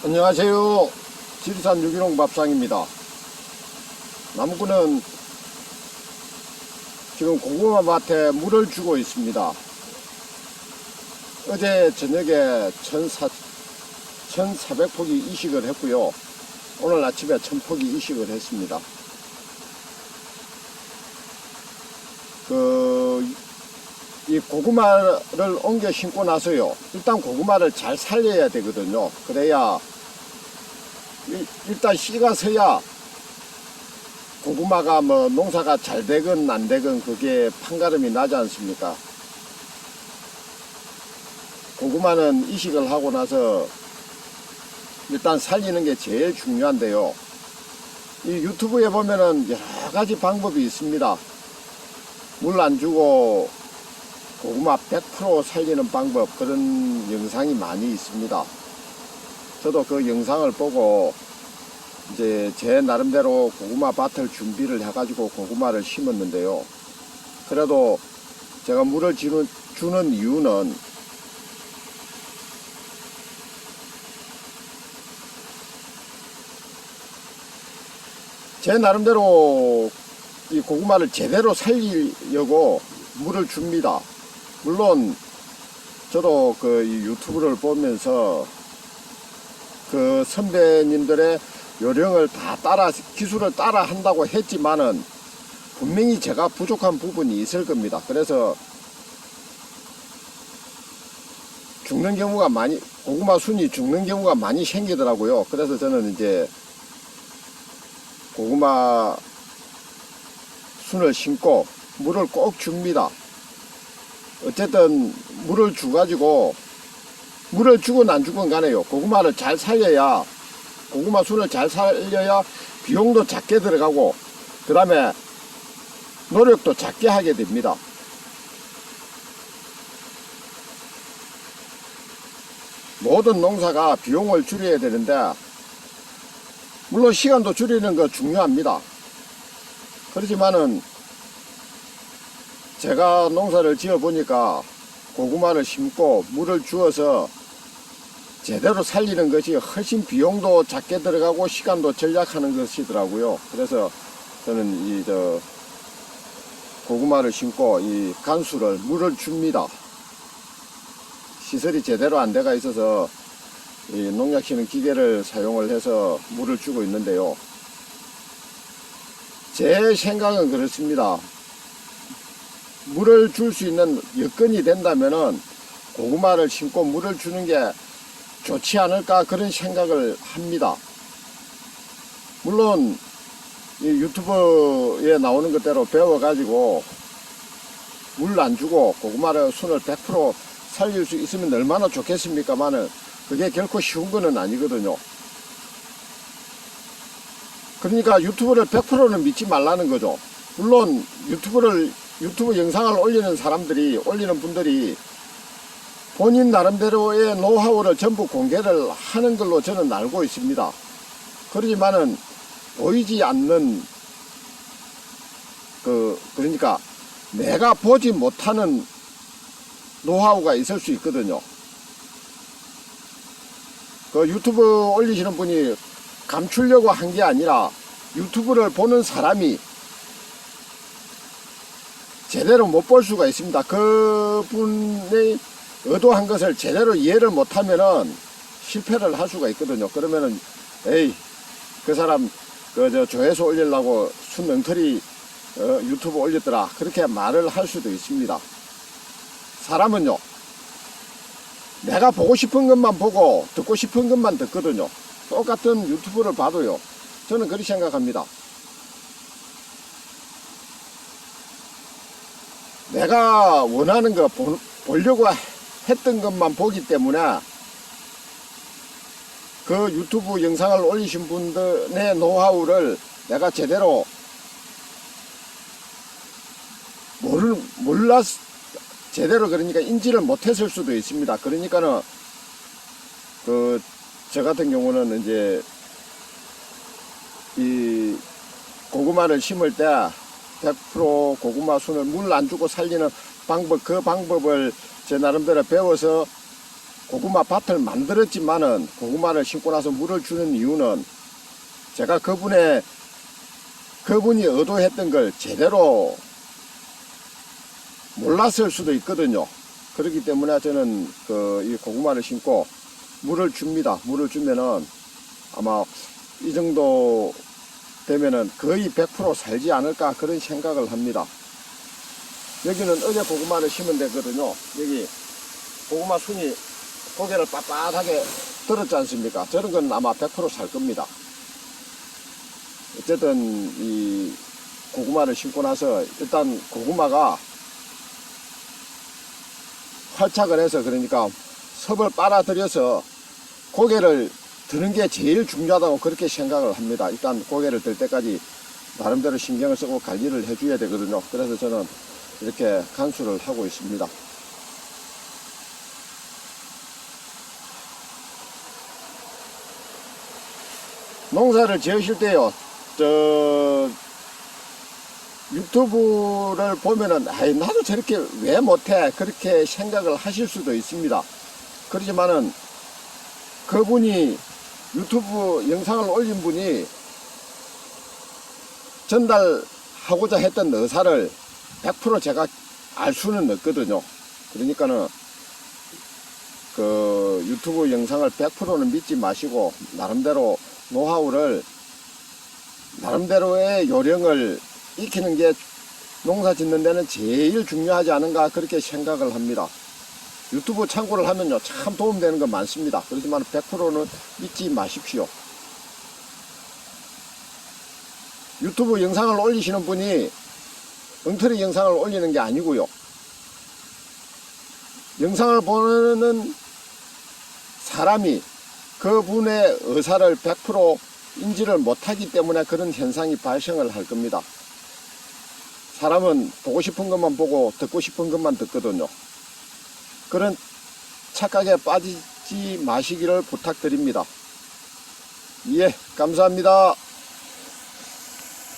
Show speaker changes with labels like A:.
A: 안녕하세요. 지리산 유기농 밥상입니다. 나무꾼은 지금 고구마 밭에 물을 주고 있습니다. 어제 저녁에 1400포기 이식을 했고요. 오늘 아침에 1000포기 이식을 했습니다. 이 고구마를 옮겨 심고 나서요, 일단 고구마를 잘 살려야 되거든요. 그래야 일단 씨가 서야 고구마가 뭐 농사가 잘 되건 안 되건 그게 판가름이 나지 않습니까? 고구마는 이식을 하고 나서 일단 살리는 게 제일 중요한데요. 이 유튜브에 보면은 여러 가지 방법이 있습니다. 물 안 주고 고구마 100% 살리는 방법, 그런 영상이 많이 있습니다. 저도 그 영상을 보고 이제 제 나름대로 고구마 밭을 준비를 해가지고 고구마를 심었는데요. 그래도 제가 물을 주는 이유는 제 나름대로 이 고구마를 제대로 살리려고 물을 줍니다. 물론 저도 그 유튜브를 보면서 그 선배님들의 요령을 다 기술을 따라 한다고 했지만은 분명히 제가 부족한 부분이 있을 겁니다. 그래서 죽는 경우가 고구마 순이 죽는 경우가 많이 생기더라고요. 그래서 저는 이제 고구마 순을 심고 물을 꼭 줍니다. 어쨌든 물을 주건 안 주건 간에요, 고구마를 잘 살려야, 고구마 순을 잘 살려야 비용도 작게 들어가고 그 다음에 노력도 작게 하게 됩니다. 모든 농사가 비용을 줄여야 되는데, 물론 시간도 줄이는 거 중요합니다. 그렇지만은 제가 농사를 지어 보니까 고구마를 심고 물을 주어서 제대로 살리는 것이 훨씬 비용도 작게 들어가고 시간도 절약하는 것이더라고요. 그래서 저는 고구마를 심고 이 간수를 물을 줍니다. 시설이 제대로 안 돼가 있어서 이 농약 치는 기계를 사용을 해서 물을 주고 있는데요. 제 생각은 그렇습니다. 물을 줄 수 있는 여건이 된다면은 고구마를 심고 물을 주는 게 좋지 않을까, 그런 생각을 합니다. 물론 이 유튜브에 나오는 것대로 배워가지고 물 안 주고 고구마를 순을 100% 살릴 수 있으면 얼마나 좋겠습니까만은 그게 결코 쉬운 거는 아니거든요. 그러니까 유튜브를 100%는 믿지 말라는 거죠. 물론 유튜브 영상을 올리는 분들이 본인 나름대로의 노하우를 전부 공개를 하는 걸로 저는 알고 있습니다. 그러지만은 보이지 않는 그러니까 내가 보지 못하는 노하우가 있을 수 있거든요. 그 유튜브 올리시는 분이 감추려고 한 게 아니라 유튜브를 보는 사람이 제대로 못 볼 수가 있습니다. 그분의 의도한 것을 제대로 이해를 못하면은 실패를 할 수가 있거든요. 그러면은 에이, 그 사람 조회수 올리려고 순 엉터리 유튜브 올렸더라, 그렇게 말을 할 수도 있습니다. 사람은요, 내가 보고 싶은 것만 보고 듣고 싶은 것만 듣거든요. 똑같은 유튜브를 봐도요, 저는 그렇게 생각합니다. 내가 원하는 거 보려고 했던 것만 보기 때문에 그 유튜브 영상을 올리신 분들의 노하우를 내가 제대로 제대로 그러니까 인지를 못했을 수도 있습니다. 그러니까는 저 같은 경우는 이제 이 고구마를 심을 때 100% 고구마 순을 물 안 주고 살리는 방법, 그 방법을 제 나름대로 배워서 고구마 밭을 만들었지만은 고구마를 심고 나서 물을 주는 이유는 제가 그분이 의도했던 걸 제대로 몰랐을 수도 있거든요. 그렇기 때문에 저는 이 고구마를 심고 물을 줍니다. 물을 주면은 아마 이 정도 되면은 거의 100% 살지 않을까 그런 생각을 합니다. 여기는 어제 고구마를 심은 데거든요. 여기 고구마 순이 고개를 빳빳하게 들었지 않습니까? 저런 건 아마 100% 살 겁니다. 어쨌든 이 고구마를 심고 나서 일단 고구마가 활착을 해서, 그러니까 섭을 빨아들여서 고개를 드는 게 제일 중요하다고 그렇게 생각을 합니다. 일단 고개를 들 때까지 나름대로 신경을 쓰고 관리를 해줘야 되거든요. 그래서 저는 이렇게 간수를 하고 있습니다. 농사를 지으실 때요, 유튜브를 보면은 나도 저렇게 왜 못해 그렇게 생각을 하실 수도 있습니다. 그렇지만은 그분이 유튜브 영상을 올린 분이 전달하고자 했던 의사를 100% 제가 알 수는 없거든요. 그러니까는 그 유튜브 영상을 100%는 믿지 마시고 나름대로 노하우를, 나름대로의 요령을 익히는 게 농사 짓는 데는 제일 중요하지 않은가 그렇게 생각을 합니다. 유튜브 참고를 하면요 참 도움되는 거 많습니다. 그렇지만 100%는 믿지 마십시오. 유튜브 영상을 올리시는 분이 엉터리 영상을 올리는 게 아니고요, 영상을 보는 사람이 그분의 의사를 100% 인지를 못하기 때문에 그런 현상이 발생을 할 겁니다. 사람은 보고 싶은 것만 보고 듣고 싶은 것만 듣거든요. 그런 착각에 빠지지 마시기를 부탁드립니다. 예, 감사합니다.